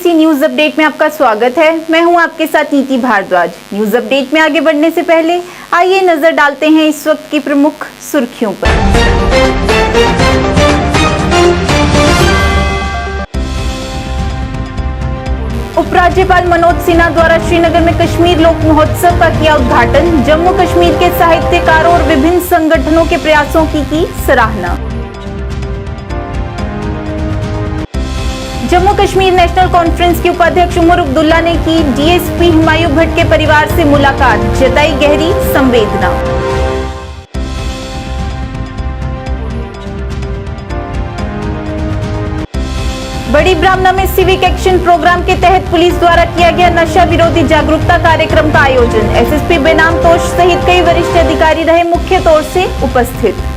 JNC news update में आपका स्वागत है। मैं हूं आपके साथ नीति भारद्वाज। न्यूज अपडेट में आगे बढ़ने से पहले आइए नजर डालते हैं इस वक्त की प्रमुख सुर्खियों पर। उपराज्यपाल मनोज सिन्हा द्वारा श्रीनगर में कश्मीर लोक महोत्सव का किया उद्घाटन। जम्मू कश्मीर के साहित्यकारों और विभिन्न संगठनों के प्रयासों की सराहना। जम्मू कश्मीर नेशनल कॉन्फ्रेंस के उपाध्यक्ष उमर अब्दुल्ला ने की डीएसपी हुमायूं भट्ट के परिवार से मुलाकात, जताई गहरी संवेदना। बड़ी ब्राह्मणा में सिविक एक्शन प्रोग्राम के तहत पुलिस द्वारा किया गया नशा विरोधी जागरूकता कार्यक्रम का आयोजन। एसएसपी बेनाम तोश सहित कई वरिष्ठ अधिकारी रहे मुख्य तौर से उपस्थित।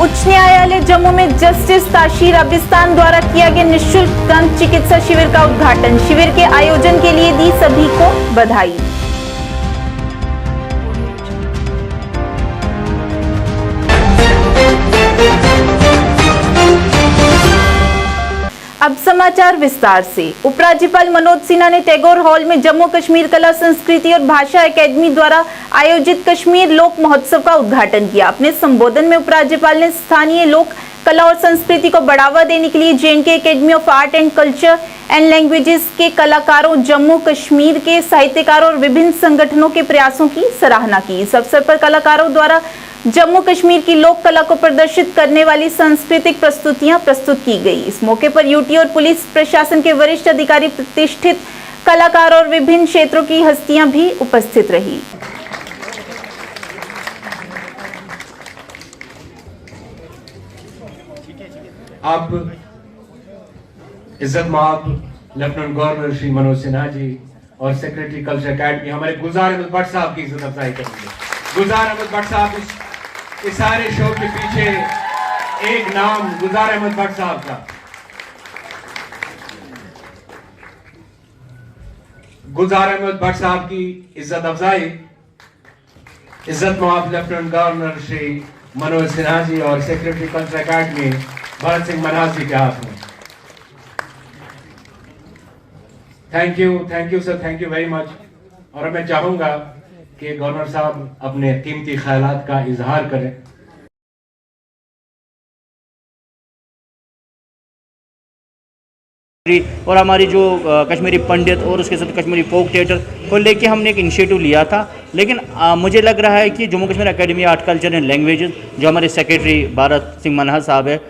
उच्च न्यायालय जम्मू में जस्टिस ताशीर अबिस्तान द्वारा किया गया निःशुल्क दंत चिकित्सा शिविर का उद्घाटन। शिविर के आयोजन के लिए दी सभी को बधाई। अब समाचार विस्तार से। उपराज्यपाल मनोज सिन्हा ने टैगोर हॉल में जम्मू कश्मीर कला संस्कृति और भाषा एकेडमी द्वारा आयोजित कश्मीर लोक महोत्सव का उद्घाटन किया। अपने संबोधन में उपराज्यपाल ने स्थानीय लोक कला और संस्कृति को बढ़ावा देने के लिए JNK academy of art and culture and languages के कलाकारों, जम्मू कश्मीर के साहित्यकारों और विभिन्न संगठनों के प्रयासों की सराहना की। इस अवसर पर कलाकारों द्वारा जम्मू कश्मीर की लोक कला को प्रदर्शित करने वाली सांस्कृतिक प्रस्तुतियां प्रस्तुत की गई। इस मौके पर यूटी और पुलिस प्रशासन के वरिष्ठ अधिकारी, प्रतिष्ठित कलाकार और विभिन्न क्षेत्रों की हस्तियां भी उपस्थित रही। अब इज्जत माब लेफ्टिनेंट गवर्नर श्री मनोज सिन्हा जी और सेक्रेटरी कल्चर अकेडमी हमारे गुलजार अहमद भट्ट साहब की इज्जत अफजाई करेंगे। गुलजार अहमद भट्ट साहब, इस सारे शो के पीछे एक नाम गुलजार अहमद भट्ट साहब का। गुलजार अहमद भट्ट साहब की इज्जत अफजाई इज्जत माब लेफ्टिनेंट गवर्नर श्री मनोज सिन्हा जी और secretary culture academy Bharat Singh Manhas ji के हाथ में। Thank you sir, thank you very much. और मैं चाहूंगा कि गवर्नर साहब अपने कीमती ख्यालात का इजहार करें। और हमारी जो कश्मीरी पंडित और उसके साथ कश्मीरी फोक थिएटर को लेके हमने एक इनिशिएटिव लिया था, लेकिन मुझे लग रहा है कि Jammu Kashmir academy art culture and languages, जो हमारे सेक्रेटरी भरत सिंह मनहास साहब है,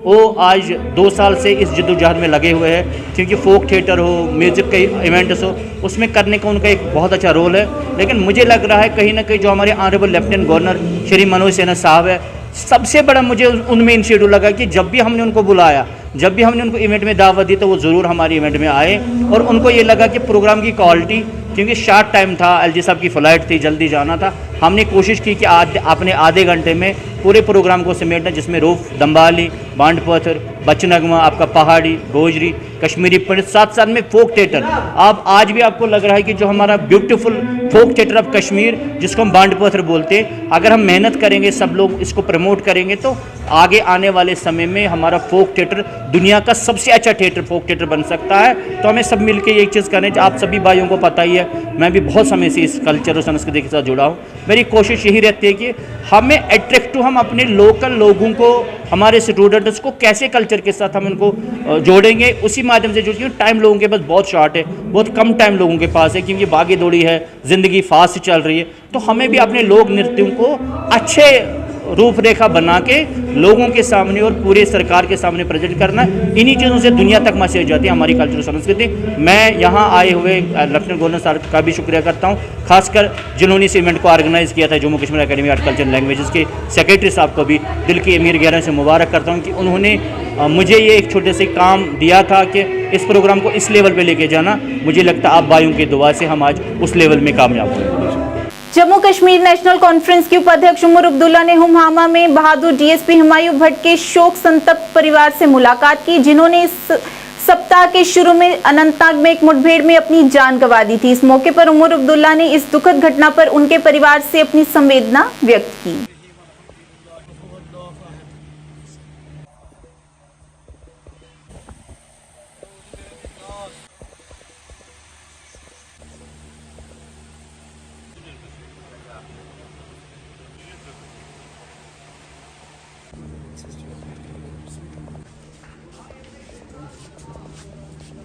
वो आज 2 साल से इस जद्दोजहद में लगे हुए हैं। क्योंकि फोक थिएटर हो, म्यूज़िक के इवेंट्स हो, उसमें करने का उनका एक बहुत अच्छा रोल है। लेकिन मुझे लग रहा है कहीं ना कहीं जो हमारे honourable lieutenant governor Shri Manoj Sinha साहब है, सबसे बड़ा मुझे उनमें इनिशिएटिव लगा कि जब भी हमने उनको बुलाया, जब भी हमने उनको इवेंट में दावत दी, तो वो ज़रूर हमारे इवेंट में आए। और उनको ये लगा कि प्रोग्राम की क्वालिटी, क्योंकि शार्ट टाइम था, एलजी साहब की फ़्लाइट थी, जल्दी जाना था, हमने कोशिश की कि अपने आधे घंटे में पूरे प्रोग्राम को समेटना, जिसमें रूफ, दम्बाली, बांड पत्थर, बचनगमा, आपका पहाड़ी, गोजरी, कश्मीरी पंडित, साथ साथ में फोक थिएटर। आप आज भी आपको लग रहा है कि जो हमारा beautiful folk theatre of Kashmir, जिसको हम बांड पत्थर बोलते हैं, अगर हम मेहनत करेंगे, सब लोग इसको प्रमोट करेंगे, तो आगे आने वाले समय में हमारा फोक थिएटर दुनिया का सबसे अच्छा थिएटर, फोक थिएटर बन सकता है। तो हमें सब मिलकर एक चीज़ करनी चाहिए। आप सभी भाइयों को पता ही है, मैं भी बहुत समय से इस कल्चर और संस्कृति के साथ जुड़ा हूँ। मेरी कोशिश यही रहती है कि हमें अट्रैक्टिव, हम अपने लोकल लोगों को, हमारे स्टूडेंट्स को कैसे कल्चर के साथ हम उनको जोड़ेंगे, उसी माध्यम से जुड़ेंगे। टाइम लोगों के पास बहुत शॉर्ट है, बहुत कम टाइम लोगों के पास है, क्योंकि भागी दौड़ी है, ज़िंदगी फास्ट चल रही है। तो हमें भी अपने लोक नृत्यों को अच्छे रूपरेखा बना के लोगों के सामने और पूरे सरकार के सामने प्रेजेंट करना है। इन्हीं चीज़ों से दुनिया तक मैसेज जाती है हमारी कल्चर संस्कृति। मैं यहाँ आए हुए लेफ्टिनेंट गवर्नर साहब का भी शुक्रिया करता हूँ, खासकर जिन्होंने इस इवेंट को ऑर्गेनाइज़ किया था। Jammu Kashmir academy art culture languages के सेक्रेटरी साहब को भी दिल की अमीर गहराई से मुबारक करता हूँ कि उन्होंने मुझे ये एक छोटे से काम दिया था कि इस प्रोग्राम को इस लेवल पर लेके जाना। मुझे लगता है आप भाइयों की दुआ से हम आज उस लेवल में कामयाब हुए। जम्मू कश्मीर नेशनल कॉन्फ्रेंस के उपाध्यक्ष उमर अब्दुल्ला ने हुमामा में बहादुर डीएसपी हुमायूं भट्ट के शोक संतप्त परिवार से मुलाकात की, जिन्होंने इस सप्ताह के शुरू में अनंतनाग में एक मुठभेड़ में अपनी जान गंवा दी थी। इस मौके पर उमर अब्दुल्ला ने इस दुखद घटना पर उनके परिवार से अपनी संवेदना व्यक्त की।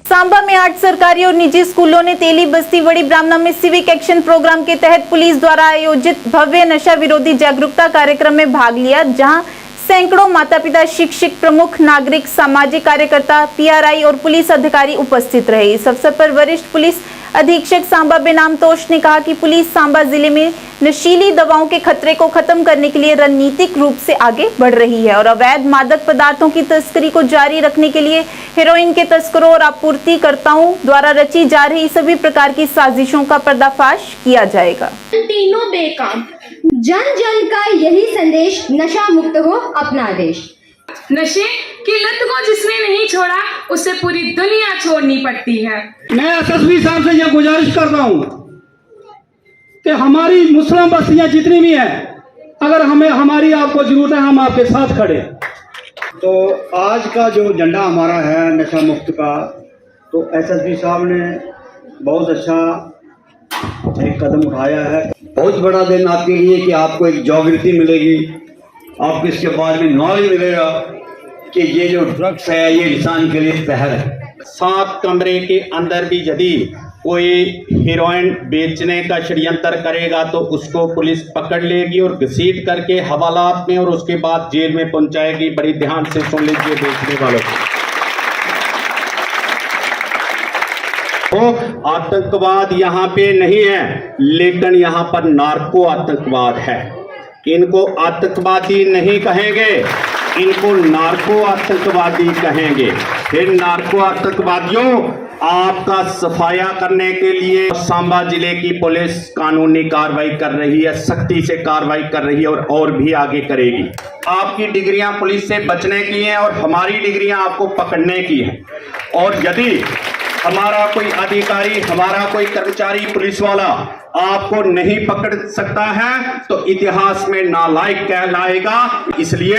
सांबा में 8 सरकारी और निजी स्कूलों ने तेली बस्ती बड़ी ब्राह्मणा में सिविक एक्शन प्रोग्राम के तहत पुलिस द्वारा आयोजित भव्य नशा विरोधी जागरूकता कार्यक्रम में भाग लिया, जहां सैकड़ों माता पिता, शिक्षक, प्रमुख नागरिक, सामाजिक कार्यकर्ता, पीआरआई और पुलिस अधिकारी उपस्थित रहे। इस अवसर पर वरिष्ठ पुलिस अधीक्षक सांबा बेनाम तोष ने कहा कि पुलिस सांबा जिले में नशीली दवाओं के खतरे को खत्म करने के लिए रणनीतिक रूप से आगे बढ़ रही है और अवैध मादक पदार्थों की तस्करी को जारी रखने के लिए हेरोइन के तस्करों और आपूर्तिकर्ताओं द्वारा रची जा रही सभी प्रकार की साजिशों का पर्दाफाश किया जाएगा। तीनों बेकाम, जन जन का यही संदेश, नशा मुक्त हो अपना देश। नशे की लत को जिसने नहीं छोड़ा उसे पूरी दुनिया छोड़नी पड़ती है। मैं एसएसपी साहब से यह गुजारिश कर रहा हूँ कि हमारी मुस्लिम बस्तियां जितनी भी हैं, अगर हमें हमारी आपको जरूरत है, हम आपके साथ खड़े हैं। तो आज का जो झंडा हमारा है नशा मुक्त का, तो एसएसपी साहब ने बहुत अच्छा एक कदम उठाया है। बहुत बड़ा दिन आपके लिए कि आपको एक जागृति मिलेगी, आपको इसके बारे में नॉलेज मिलेगा कि ये जो ड्रग्स है ये इंसान के लिए जहर है। 7 कमरे के अंदर भी यदि कोई हीरोइन बेचने का षड्यंत्र करेगा तो उसको पुलिस पकड़ लेगी और घसीट करके हवालात में और उसके बाद जेल में पहुंचाएगी। बड़ी ध्यान से सुन लीजिए बेचने वालों को। तो आतंकवाद यहाँ पे नहीं है, लेकिन यहाँ पर नार्को आतंकवाद है। इनको आतंकवादी नहीं कहेंगे, इनको नार्को आतंकवादी कहेंगे। फिर नार्को आतंकवादियों, आपका सफाया करने के लिए सांबा जिले की पुलिस कानूनी कार्रवाई कर रही है, सख्ती से कार्रवाई कर रही है और भी आगे करेगी। आपकी डिग्रियां पुलिस से बचने की हैं और हमारी डिग्रियां आपको पकड़ने की हैं। और यदि हमारा कोई अधिकारी, हमारा कोई कर्मचारी पुलिस वाला आपको नहीं पकड़ सकता है तो इतिहास में नालायक कहलाएगा। इसलिए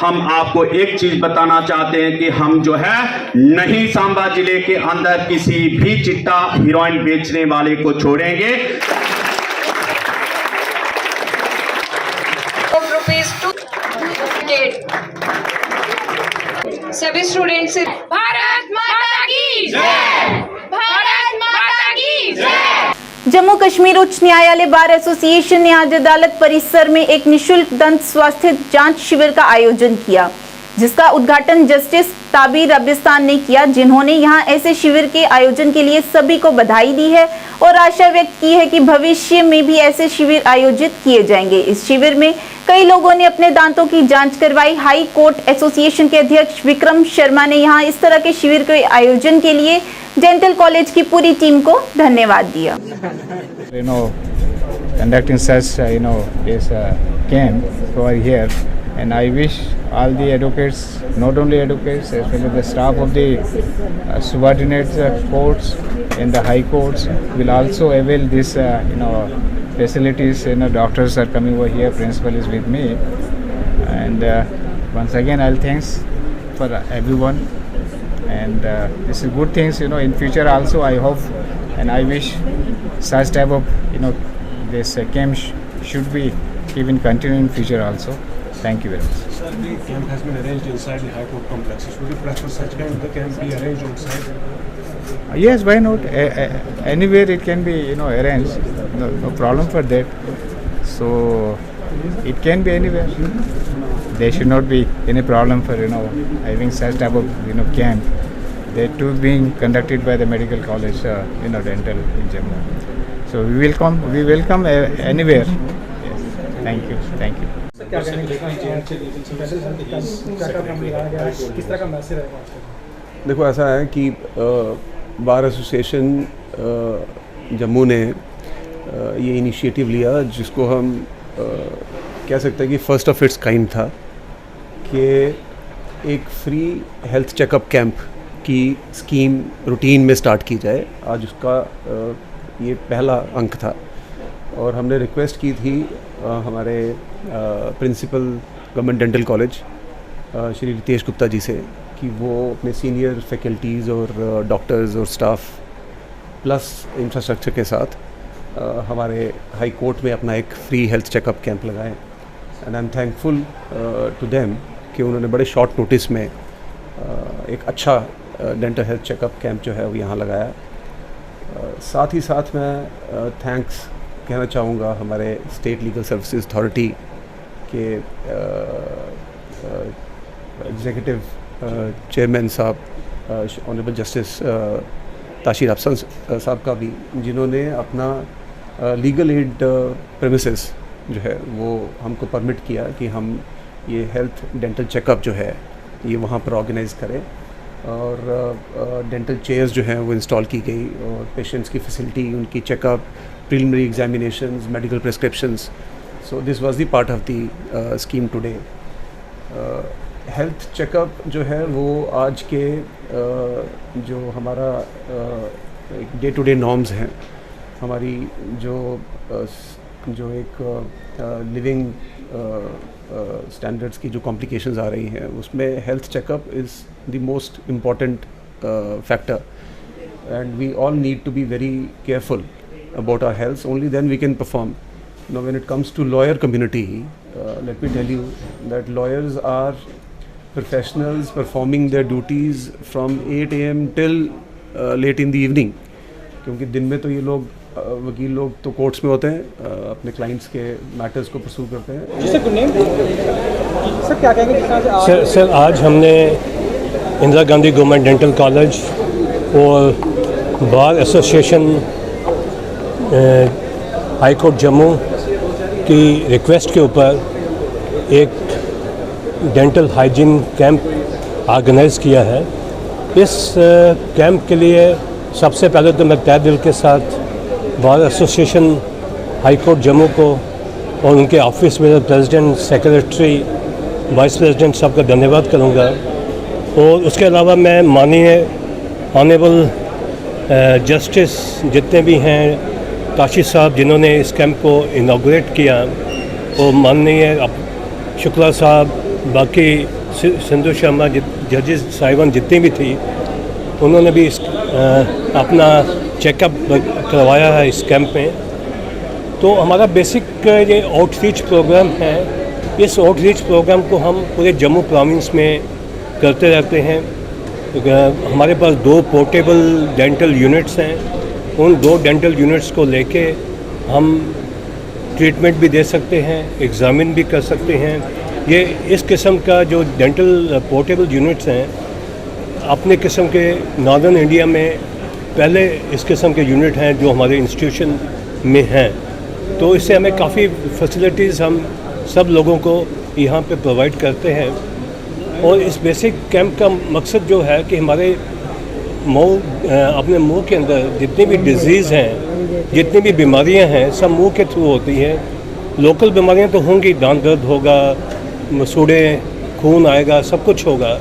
हम आपको एक चीज बताना चाहते हैं कि हम जो है नहीं सांबा जिले के अंदर किसी भी चिट्टा हीरोइन बेचने वाले को छोड़ेंगे। सभी स्टूडेंट से भारत माता की जय, भारत माता की जय। जम्मू कश्मीर उच्च न्यायालय बार एसोसिएशन ने आज अदालत परिसर में एक निशुल्क दंत स्वास्थ्य जांच शिविर का आयोजन किया, जिसका उद्घाटन जस्टिस ताबीर रबिस्तान ने किया, जिन्होंने यहां ऐसे शिविर के आयोजन के लिए सभी को बधाई दी है और आशा व्यक्त की है कि भविष्य में भी ऐसे शिविर आयोजित किए जाएंगे। इस शिविर में कई लोगों ने अपने दांतों की जांच करवाई। हाई कोर्ट एसोसिएशन के अध्यक्ष विक्रम शर्मा ने यहां इस तरह के शिविर के आयोजन के लिए डेंटल कॉलेज की पूरी टीम को धन्यवाद दिया। Conducting such this camp over here, and I wish all the advocates, not only advocates, as well as the staff of the subordinate courts and the high courts will also avail this facilities. Doctors are coming over here, principal is with me, and once again I'll thanks for everyone, and this is good things in future also. I hope and I wish such type of this camp should be even continue in future also. Thank you very much. Sir, the camp has been arranged inside the High Court complexes. Would you prefer such kind of the camp be arranged inside? Yes, why not? Anywhere it can be arranged. No problem for that. So it can be anywhere. There should not be any problem for having such type of camp. They too being conducted by the medical college, dental in Jammu. So we welcome anywhere. Yes. Thank you. देखो ऐसा है कि bar association Jammu ने ये initiative लिया, जिसको हम कह सकते हैं कि फर्स्ट ऑफ इट्स काइंड था, कि एक फ्री हेल्थ चेकअप कैंप की स्कीम रूटीन में स्टार्ट की जाए। आज उसका ये पहला अंक था और हमने रिक्वेस्ट की थी हमारे principal government dental college Shri Ritesh Gupta ji से कि वो अपने सीनियर फैकल्टीज़ और डॉक्टर्स और स्टाफ प्लस इंफ्रास्ट्रक्चर के साथ हमारे हाई कोर्ट में अपना एक फ्री हेल्थ चेकअप कैंप लगाएं। And I am thankful to them कि उन्होंने बड़े शॉर्ट नोटिस में एक अच्छा डेंटल हेल्थ चेकअप कैंप जो है वो यहाँ लगाया। साथ ही साथ मैं थैंक्स कहना चाहूँगा हमारे स्टेट लीगल सर्विसेज अथॉरिटी के एग्जीक्यूटिव चेयरमैन साहब ऑनरेबल जस्टिस ताशीर अफसन साहब का भी, जिन्होंने अपना लीगल एड प्रेमिसेस जो है वो हमको परमिट किया कि हम ये हेल्थ डेंटल चेकअप जो है ये वहाँ पर ऑर्गेनाइज़ करें। और डेंटल चेयर्स जो हैं वो इंस्टॉल की गई और पेशेंट्स की फैसिलिटी, उनकी checkup, preliminary examinations, medical prescriptions. So this was the part of the scheme today. Health checkup जो है वो आज के जो हमारा डे टू डे नॉर्म्स हैं, हमारी जो एक लिविंग स्टैंडर्ड्स की जो कॉम्प्लिकेशंस आ रही हैं उसमें health checkup is the most important factor, and we all need to be very careful about our health. Only then we can perform. Now when it comes to lawyer community, let me tell you that lawyers are professionals performing their duties from 8 AM till late in the evening. क्योंकि दिन में तो ये लोग वकील लोग तो courts में होते हैं, अपने क्लाइंट्स के मैटर्स को परसू करते हैं। सर क्या कहेंगे? सर आज हमने Indira Gandhi government dental college और bar association high court Jammu की रिक्वेस्ट के ऊपर एक डेंटल हाइजीन कैंप ऑर्गेनाइज़ किया है। इस कैंप के लिए सबसे पहले तो मैं तहे दिल के साथ बार एसोसिएशन हाई कोर्ट जम्मू को और उनके ऑफिस में प्रेसिडेंट, सेक्रेटरी, वाइस प्रेसिडेंट सब का धन्यवाद करूंगा। और उसके अलावा मैं माननीय ऑनरेबल जस्टिस जितने भी हैं, ताशी साहब जिन्होंने इस कैंप को इनॉग्रेट किया, और माननीय शुक्ला साहब, बाकी सिंधु शर्मा जजेस साहिबान जितनी भी थी, उन्होंने भी इस अपना चेकअप करवाया है इस कैंप में। तो हमारा बेसिक ये आउटरीच प्रोग्राम है। इस आउटरीच प्रोग्राम को हम पूरे जम्मू प्रोविंस में करते रहते हैं। हमारे पास 2 पोर्टेबल डेंटल यूनिट्स हैं। उन 2 डेंटल यूनिट्स को लेके हम ट्रीटमेंट भी दे सकते हैं, एग्ज़ामिन भी कर सकते हैं। ये इस किस्म का जो डेंटल पोर्टेबल यूनिट्स हैं, अपने किस्म के नॉर्दर्न इंडिया में पहले इस किस्म के यूनिट हैं जो हमारे इंस्टीट्यूशन में हैं। तो इससे हमें काफ़ी फैसिलिटीज़ हम सब लोगों को यहाँ पे प्रोवाइड करते हैं। और इस बेसिक कैंप का मकसद जो है कि हमारे अपने मुंह के अंदर जितनी भी डिजीज़ हैं, जितनी भी बीमारियां हैं, सब मुंह के थ्रू होती हैं। लोकल बीमारियां तो होंगी, दांत दर्द होगा, मसूड़े, खून आएगा, सब कुछ होगा।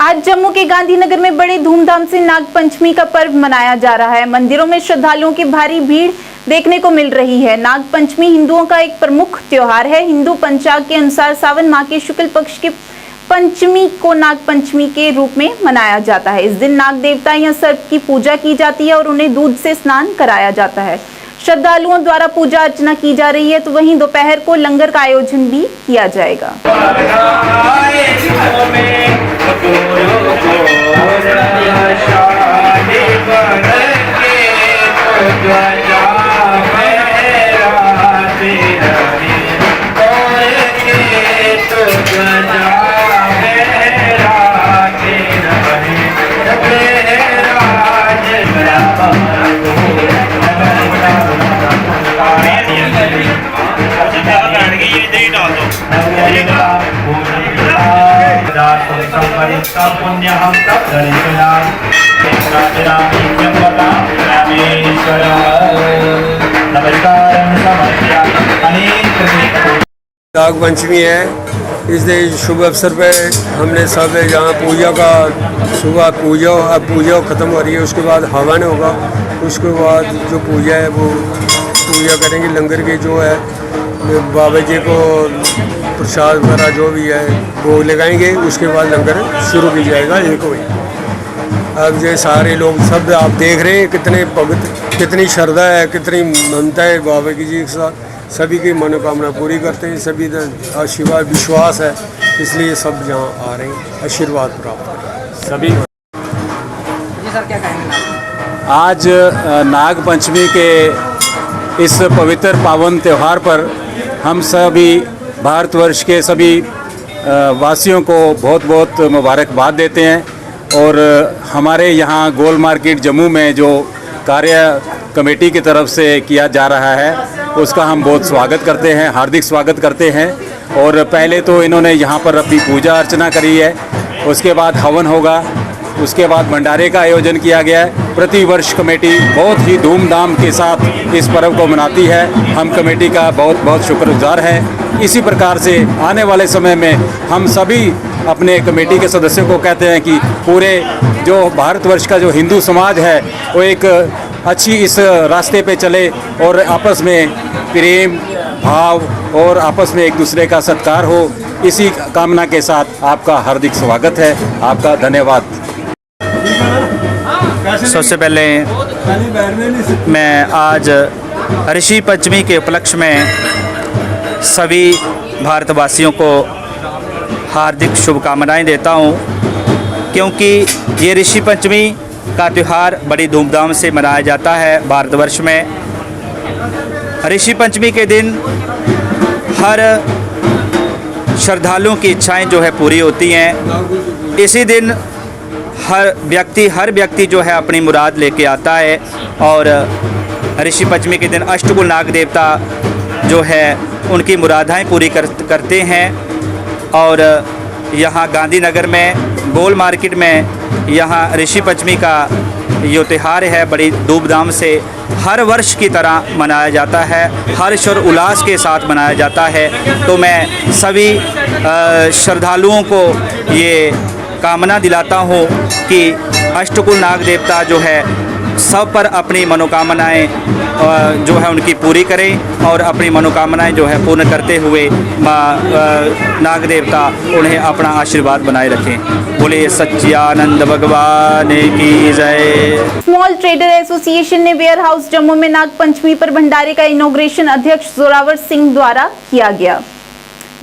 आज जम्मू के गांधीनगर में बड़े धूमधाम से नाग पंचमी का पर्व मनाया जा रहा है। मंदिरों में श्रद्धालुओं की भारी भीड़ देखने को मिल रही है। नाग पंचमी हिंदुओं का एक प्रमुख त्योहार है। हिंदू पंचांग के अनुसार सावन माह के शुक्ल पक्ष के पंचमी को नाग पंचमी के रूप में मनाया जाता है। इस दिन नाग देवता या सर्प की पूजा की जाती है और उन्हें दूध से स्नान कराया जाता है। श्रद्धालुओं द्वारा पूजा अर्चना की जा रही है, तो वहीं दोपहर को लंगर का आयोजन भी किया जाएगा। नाग पंचमी है, इस शुभ अवसर पे हमने सब यहाँ पूजा का सुबह पूजा ख़त्म हो रही है, उसके बाद हवन होगा, उसके बाद जो पूजा है वो पूजा करेंगे। लंगर की जो है बाबा जी को प्रसाद वगैरह जो भी है वो लगाएंगे, उसके बाद लंगर शुरू की जाएगा 1 बजे। अब ये सारे लोग सब आप देख रहे हैं कितने भगत, कितनी श्रद्धा है, कितनी ममता है बाबा की जी के साथ। सभी की मनोकामना पूरी करते हैं। सभी का आशीर्वाद विश्वास है, इसलिए सब यहाँ आ रहे हैं आशीर्वाद प्राप्त करें सभी। आज नाग पंचमी के इस पवित्र पावन त्यौहार पर हम सभी भारतवर्ष के सभी वासियों को बहुत बहुत मुबारकबाद देते हैं। और हमारे यहाँ गोल मार्केट जम्मू में जो कार्य कमेटी की तरफ से किया जा रहा है उसका हम बहुत स्वागत करते हैं, हार्दिक स्वागत करते हैं। और पहले तो इन्होंने यहाँ पर अपनी पूजा अर्चना करी है, उसके बाद हवन होगा, उसके बाद भंडारे का आयोजन किया गया है। प्रतिवर्ष कमेटी बहुत ही धूमधाम के साथ इस पर्व को मनाती है। हम कमेटी का बहुत बहुत शुक्रगुजार हैं। इसी प्रकार से आने वाले समय में हम सभी अपने कमेटी के सदस्यों को कहते हैं कि पूरे जो भारतवर्ष का जो हिंदू समाज है वो एक अच्छी इस रास्ते पे चले और आपस में प्रेम भाव और आपस में एक दूसरे का सत्कार हो। इसी कामना के साथ आपका हार्दिक स्वागत है। आपका धन्यवाद। सबसे पहले मैं आज ऋषि पंचमी के उपलक्ष्य में सभी भारतवासियों को हार्दिक शुभकामनाएं देता हूं, क्योंकि ये ऋषि पंचमी का त्यौहार बड़ी धूमधाम से मनाया जाता है भारतवर्ष में। ऋषि पंचमी के दिन हर श्रद्धालुओं की इच्छाएं जो है पूरी होती हैं। इसी दिन हर व्यक्ति जो है अपनी मुराद लेके आता है। और ऋषि पंचमी के दिन अष्टकुल नाग देवता जो है उनकी मुरादें पूरी करते हैं। और यहाँ गांधीनगर में गोल मार्केट में यहाँ ऋषि पंचमी का ये त्यौहार है बड़ी धूमधाम से हर वर्ष की तरह मनाया जाता है, हर्ष और उल्लास के साथ मनाया जाता है। तो मैं सभी श्रद्धालुओं को ये कामना दिलाता हूँ कि अष्टकुल नाग देवता जो है सब पर अपनी मनोकामनाएं जो है उनकी पूरी करें और अपनी मनोकामनाएं जो है पूर्ण करते हुए माँ नाग देवता उन्हें अपना आशीर्वाद बनाए रखें। बोले सच्चिदानंद भगवान की जय। स्मॉल ट्रेडर एसोसिएशन ने वेयर हाउस जम्मू में नाग पंचमी पर भंडारे का इनॉग्रेशन अध्यक्ष जोरावर सिंह द्वारा किया गया।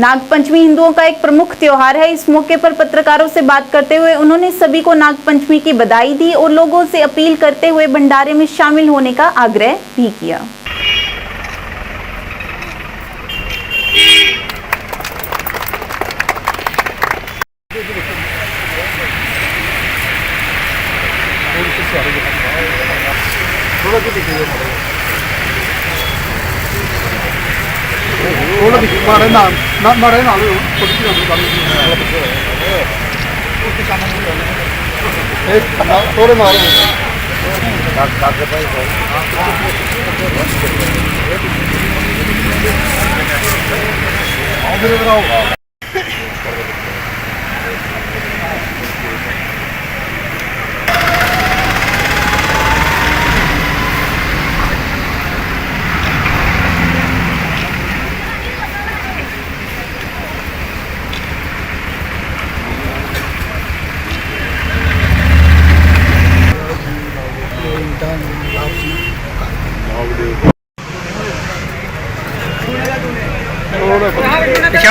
नाग पंचमी हिंदुओं का एक प्रमुख त्योहार है। इस मौके पर पत्रकारों से बात करते हुए उन्होंने सभी को नाग पंचमी की बधाई दी और लोगों से अपील करते हुए भंडारे में शामिल होने का आग्रह भी किया।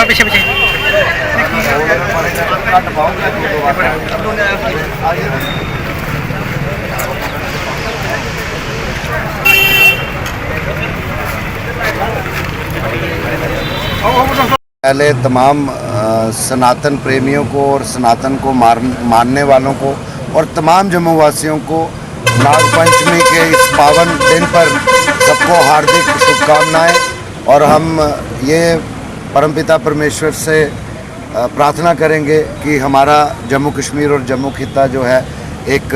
पीछे पीछे पहले तमाम सनातन प्रेमियों को और सनातन को मानने वालों को और तमाम जम्मू वासियों को नाग पंचमी के इस पावन दिन पर सबको हार्दिक शुभकामनाएं। और हम ये परमपिता परमेश्वर से प्रार्थना करेंगे कि हमारा जम्मू कश्मीर और जम्मू खित्ता जो है एक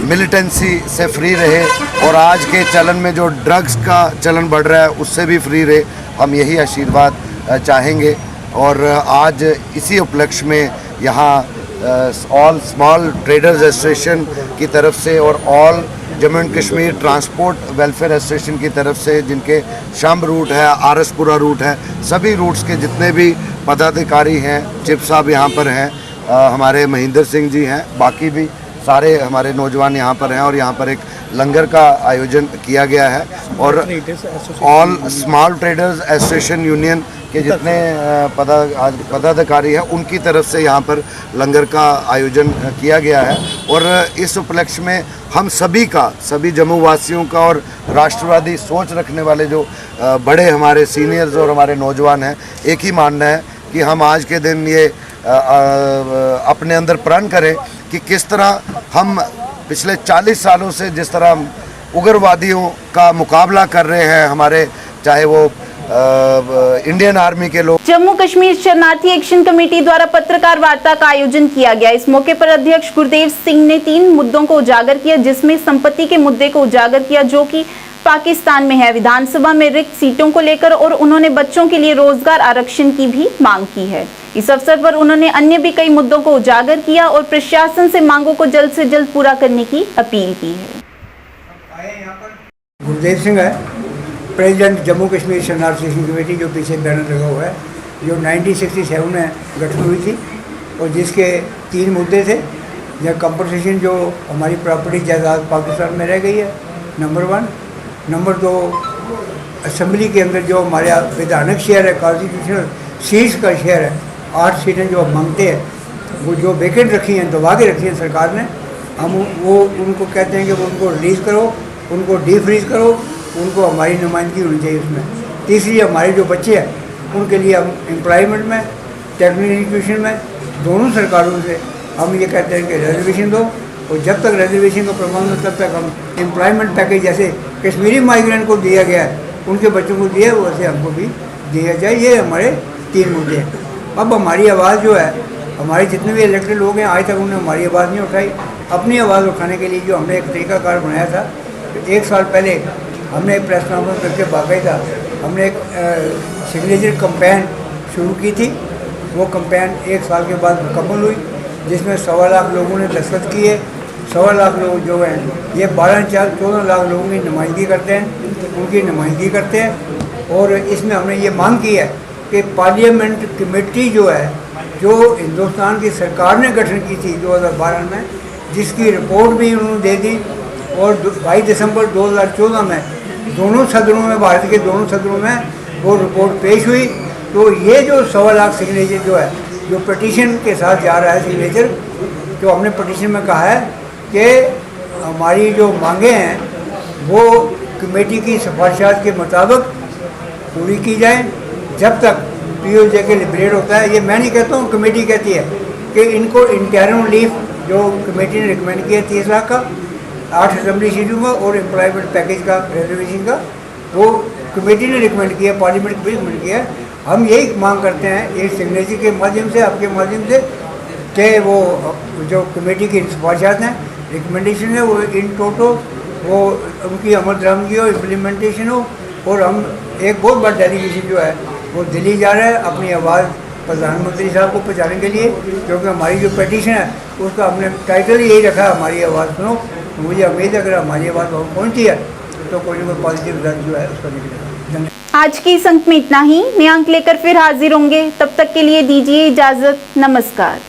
मिलिटेंसी से फ्री रहे और आज के चलन में जो ड्रग्स का चलन बढ़ रहा है उससे भी फ्री रहे। हम यही आशीर्वाद चाहेंगे। और आज इसी उपलक्ष्य में यहाँ ऑल स्मॉल ट्रेडर्स एसोसिएशन की तरफ से और all Jammu and Kashmir transport welfare association की तरफ से, जिनके शंभ रूट है, आरसपुरा रूट है, सभी रूट्स के जितने भी पदाधिकारी हैं, चिप साहब यहाँ पर हैं, हमारे महेंद्र सिंह जी हैं, बाकी भी सारे हमारे नौजवान यहाँ पर हैं और यहाँ पर एक लंगर का आयोजन किया गया है और all small traders association union के जितने पदाधिकारी हैं उनकी तरफ से यहाँ पर लंगर का आयोजन किया गया है। और इस उपलक्ष्य में हम सभी जम्मू वासियों का और राष्ट्रवादी सोच रखने वाले जो बड़े हमारे सीनियर्स और हमारे नौजवान हैं, एक ही मानना है कि हम आज के दिन ये अपने अंदर प्रण करें कि किस तरह हम पिछले 40 सालों से जिस तरह हम उग्रवादियों का मुकाबला कर रहे हैं, हमारे चाहे वो इंडियन आर्मी के लोग। जम्मू कश्मीर शरणार्थी एक्शन कमेटी द्वारा पत्रकार वार्ता का आयोजन किया गया। इस मौके पर अध्यक्ष गुरदेव सिंह ने 3 मुद्दों को उजागर किया, जिसमें संपत्ति के मुद्दे को उजागर किया जो कि पाकिस्तान में है, विधानसभा में रिक्त सीटों को लेकर, और उन्होंने बच्चों के लिए रोजगार आरक्षण की भी मांग की है। इस अवसर पर उन्होंने अन्य भी कई मुद्दों को उजागर किया और प्रशासन से मांगों को जल्द से जल्द पूरा करने की अपील की है। गुरदेव सिंह है, प्रेसिडेंट जम्मू कश्मीर शरणार्थी एक्शन कमेटी, जो पीछे बैनर लगा हुआ है, जो 1967 में गठन हुई थी और जिसके 3 मुद्दे थे। यह कंपनसेशन जो हमारी प्रॉपर्टी जायदाद पाकिस्तान में रह गई है, नंबर 1। नंबर 2, असम्बली के अंदर जो हमारे विधानक शेयर है, कॉन्स्टिट्यूशनल सीट्स का शेयर है, 8 सीटें जो मांगते हैं, वो जो वेकेंट रखी हैं, दबा के रखी हैं सरकार ने, हम वो उनको कहते हैं कि वो उनको रिलीज़ करो, उनको डीफ्रीज करो, उनको हमारी नुमाइंदगी होनी चाहिए उसमें। तीसरी, हमारे जो बच्चे हैं उनके लिए हम एम्प्लॉयमेंट में, टेक्निकल एजुकेशन में, दोनों सरकारों से हम ये कहते हैं कि रिजर्वेशन दो, और जब तक रिजर्वेशन का प्रमाण हो तब तक हम एम्प्लॉयमेंट पैकेज जैसे कश्मीरी माइग्रेंट को दिया गया है, उनके बच्चों को दिया वैसे हमको भी दिया जाए। ये हमारे 3 मुद्दे हैं। अब हमारी आवाज़ जो है, हमारे जितने भी इलेक्टेड लोग हैं, आज तक उन्होंने हमारी आवाज़ नहीं उठाई। अपनी आवाज़ उठाने के लिए जो हमने एक तरीकाकार बनाया था, तो 1 साल पहले हमने एक प्रेस कॉन्फ्रेंस करके बाकायदा हमने एक सिग्नेचर कैंपेन शुरू की थी। वो कैंपेन 1 साल के बाद मुकम्मल हुई, जिसमें 1.25 लाख लोगों ने दस्तखत किए। 1.25 लाख लोग जो हैं, ये 14 लाख लोगों की नुमाइंदगी करते हैं, उनकी नुमाइंदगी करते हैं। और इसमें हमने ये मांग की है कि पार्लियामेंट कमेटी जो है, जो हिंदुस्तान की सरकार ने गठन की थी 2012 में, जिसकी रिपोर्ट भी उन्होंने दे दी, और 22 दिसंबर 2014 में दोनों सदनों में, भारत के दोनों सदनों में वो रिपोर्ट पेश हुई। तो ये जो 1.25 लाख सिग्नेचर जो है, जो पटिशन के साथ जा रहा है सिग्नेचर, जो हमने पटिशन में कहा है कि हमारी जो मांगे हैं वो कमेटी की सिफारिशात के मुताबिक पूरी की जाए जब तक POJ के लिबरेट होता है। ये मैं नहीं कहता हूँ, कमेटी कहती है कि इनको इंटरिम रिलीफ जो कमेटी ने रिकमेंड किया 30 लाख का, 8 असेंबली सीटों का और एम्प्लॉयमेंट पैकेज का, रिजर्वेशन का, वो कमेटी ने रिकमेंड किया, पार्लियामेंट भी रिकमेंड किया। हम यही मांग करते हैं एक सिग्नेचर के माध्यम से, आपके माध्यम से, कि वो जो कमेटी की सिफारिशात हैं, रिकमेंडेशन है, वो इन टोटो वो उनकी अमल दरामदगी हो, इम्प्लीमेंटेशन हो। और हम एक बहुत बड़ा डेलीगेशन जो है वो दिल्ली जा रहा है अपनी आवाज़ प्रधानमंत्री साहब को पहुँचाने के लिए, क्योंकि हमारी जो पटिशन है उसका हमने टाइटल यही रखा है, हमारी आवाज़ सुनो। मुझे उम्मीद है अगर हमारी आवाज़ वहाँ पहुँची है तो कोई ना कोई पॉजिटिव रिजल्ट जो है उसका निकलेगा। आज की इस अंक में इतना ही। नए अंक लेकर फिर हाजिर होंगे, तब तक के लिए दीजिए इजाजत। नमस्कार।